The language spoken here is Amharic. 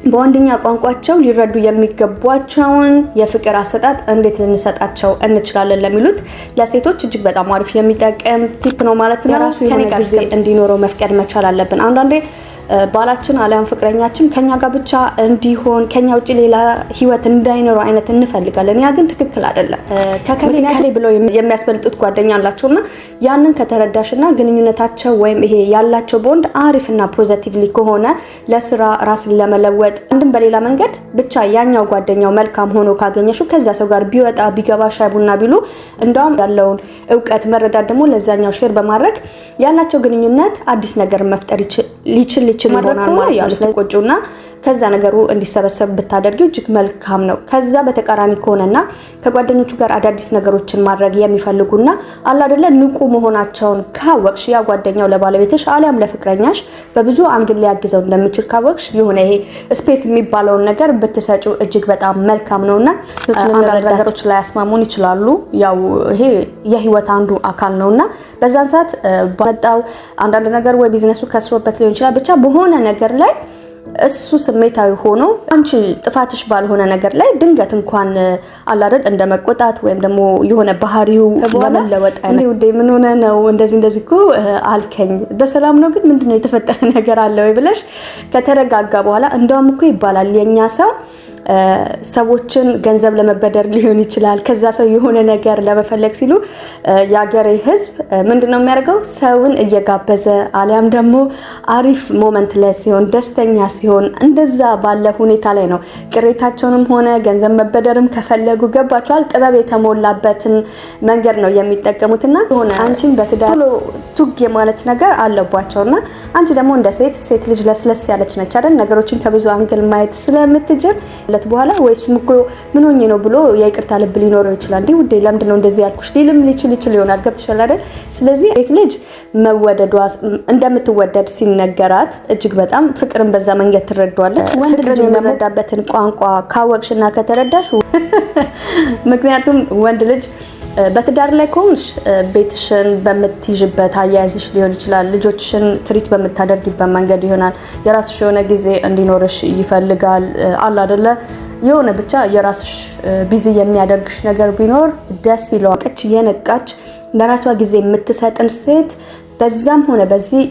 በወንድኛ ቋንቋቸው ሊረዱ የሚገቧቸውን የፍቅር አሰጣጥ እንዴት ልንሰጣቸው እንችላለን ለሚሉት ለሴቶች እጅግ በጣም አሪፍ የሚጠቅም ቲፕ ነው ማለት ነው። ራሱ የሆነ ጊዜ እንዲኖረው መፍቀድ መቻል አለብን። አንዳንዴ ባላችን አሊያም ፍቅረኛችን ከኛ ጋር ብቻ እንዲሆን ከኛ ውጪ ሌላ ህይወት እንዳይኖር አይነት እንፈልጋለን። ያ ግን ትክክል አይደለም። ከከሌ ብለው የሚያስበልጡት ጓደኛ አላቸውና ያንን ከተረዳሽና ግንኙነታቸው ወይም ይሄ ያላቸው ቦንድ አሪፍና ፖዚቲቭሊ ከሆነ ለስራ ራስን ለመለወጥ አንድም በሌላ መንገድ ብቻ ያኛው ጓደኛው መልካም ሆኖ ካገኘሽው ከዛ ሰው ጋር ቢወጣ ቢገባ ሻይ ቡና ቢሉ እንደውም ያለውን እውቀት መረዳት ደግሞ ለዛኛው ሼር በማድረግ ያላቸው ግንኙነት አዲስ ነገር መፍጠር ሊችል ይሆናል ማለት ነው። ቆጮና ከዛ ነገሩ እንዲሰበሰብ ብታደርጊው እጅግ መልካም ነው። ከዛ በተቃራኒ ከሆነና ከጓደኞቹ ጋር አዳዲስ ነገሮችን ማድረግ የሚፈልጉና አላ አይደለ ንቁ መሆናቸውን ካወቅሽ ያ ጓደኛው ለባለቤትሽ አሊያም ለፍቅረኛሽ በብዙ አንግል ሊያግዘው እንደሚችል ካወቅሽ የሆነ ይሄ ስፔስ የሚባለውን ነገር ብትሰጪው እጅግ በጣም መልካም ነውና አንዳንድ ነገሮች ላይ ያስማሙን ይችላሉ። ያው ይሄ የህይወት አንዱ አካል ነውና በዛን ሰዓት ባጣው አንዳንድ ነገር ወይ ቢዝነሱ ከስሮበት ሊሆን ይችላል ብቻ በሆነ ነገር ላይ እሱ ስሜታዊ ሆኖ አንቺ ጥፋትሽ ባልሆነ ነገር ላይ ድንገት እንኳን አላደል እንደመቆጣት ወይም ደግሞ የሆነ ባህሪው ለመለወጥ አይነት ውዴ ምን ሆነ ነው እንደዚህ እኮ አልከኝ በሰላም ነው ግን ምንድነው የተፈጠረ ነገር አለ ወይ ብለሽ ከተረጋጋ በኋላ እንደውም እኮ ይባላል የኛ ሰው ሰዎችን ገንዘብ ለመበደር ሊሆን ይችላል ከዛ ሰው የሆነ ነገር ለመፈለግ ሲሉ ያገሬ ህዝብ ምንድነው የሚያደርገው ሰውን እየጋበዘ አሊያም ደግሞ አሪፍ ሞመንት ላይ ሲሆን ደስተኛ ሲሆን እንደዛ ባለ ሁኔታ ላይ ነው ቅሬታቸውንም ሆነ ገንዘብ መበደርም ከፈለጉ ገባቸዋል ጥበብ የተሞላበትን መንገድ ነው የሚጠቀሙትና ሆነ አንቺም በትዳር ቱግ የማለት ነገር አለባቸውና አንቺ ደግሞ እንደ ሴት ልጅ ለስለስ ያለች ነች አይደል ነገሮችን ከብዙ አንግል ማየት ስለምትጀር በኋላ ወይስ ሙኮ ምን ሆኜ ነው ብሎ የይቅርታ ልብ ሊኖረው ይችላል። እንዴ ውዴ ለምንድን ነው እንደዚህ ያልኩሽ ሊልም ሊችል ይሆናል። ገብተሻል አይደል? ስለዚህ ሴት ልጅ መወደዷ እንደምትወደድ ሲነገራት እጅግ በጣም ፍቅርን በዛ መንገድ ትረዳዋለች። ወንድ ልጅ የሚረዳበትን ቋንቋ ካወቅሽና ከተረዳሽ ምክንያቱም ወንድ ልጅ በትዳር ላይ ከሆንሽ ቤትሽን በምትይዥበት አያያዝሽ ሊሆን ይችላል ልጆችሽን ትሪት በምታደርጊበት መንገድ ይሆናል የራስሽ የሆነ ጊዜ እንዲኖርሽ ይፈልጋል አላ አይደለ የሆነ ብቻ የራስሽ ቢዚ የሚያደርግሽ ነገር ቢኖር ደስ ይለዋል የነቃች ለራሷ ጊዜ የምትሰጥን ሴት በዛም ሆነ በዚህ